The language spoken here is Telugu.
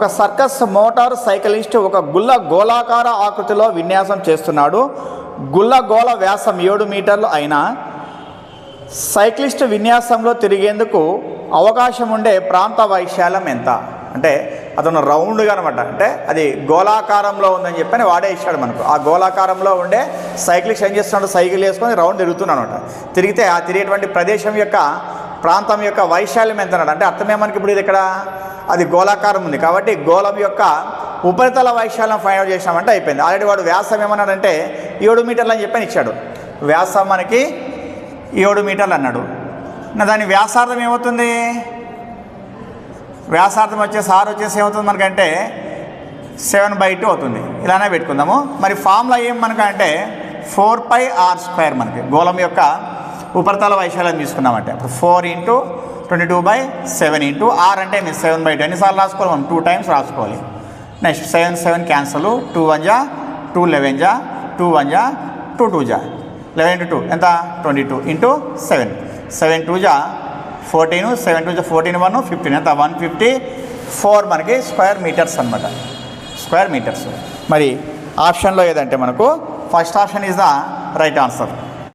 ఒక సర్కస్ మోటార్ సైకిలిస్ట్ ఒక గుల్ల గోళాకార ఆకృతిలో విన్యాసం చేస్తున్నాడు. గుల్ల గోళ వ్యాసం 7 మీటర్లు అయినా సైక్లిస్ట్ విన్యాసంలో తిరిగేందుకు అవకాశం ఉండే ప్రాంత వైశాల్యం ఎంత? అంటే అతను రౌండ్గా అనమాట, అంటే అది గోళాకారంలో ఉందని చెప్పని వాడే ఇచ్చాడు మనకు. ఆ గోళాకారంలో ఉండే సైక్లిస్ట్ ఏం చేస్తున్నాడు, సైకిల్ వేసుకొని రౌండ్ తిరుగుతున్నాడు అనమాట. తిరిగితే ఆ తిరిగేటువంటి ప్రదేశం యొక్క ప్రాంతం యొక్క వైశాల్యం ఎంత అన్నాడు. అంటే అర్థమేమనకి ఇప్పుడు ఇది ఇక్కడ అది గోళాకారం ఉంది కాబట్టి గోళం యొక్క ఉపరితల వైశాల్యం ఫైండ్ అవుట్ చేసినామంటే అయిపోయింది. ఆల్రెడీ వాడు వ్యాసం ఏమన్నాడంటే 7 మీటర్లు అని చెప్పని ఇచ్చాడు. వ్యాసం మనకి 7 మీటర్లు అన్నాడు. దాని వ్యాసార్థం ఏమవుతుంది, వ్యాసార్థం వచ్చేసి ఆర్ వచ్చేసి ఏమవుతుంది మనకంటే 7/2 అవుతుంది. ఇలానే పెట్టుకుందాము. మరి ఫార్ములా ఏం మనకంటే 4πr² మనకి గోళం యొక్క ఉపరితల వైశాల్యం తీసుకున్నామంటే ఇప్పుడు 4 × 22/7 × r అంటే 7/2 ఎన్నిసార్లు రాసుకోవాలి మనం 2 టైమ్స్ రాసుకోవాలి. నెక్స్ట్ 7 7 క్యాన్సల్, 2 1 జా 2 11 జా 2 1 జా 2 2 జా 11 × 2 ఎంత 22 × 7 7 2 జా 14 7 2 జా 14 1 15 ఎంత 154 మనకి స్క్వేర్ మీటర్స్ అనమాట, స్క్వేర్ మీటర్స్. మరి ఆప్షన్లో ఏదంటే మనకు first option is the right answer.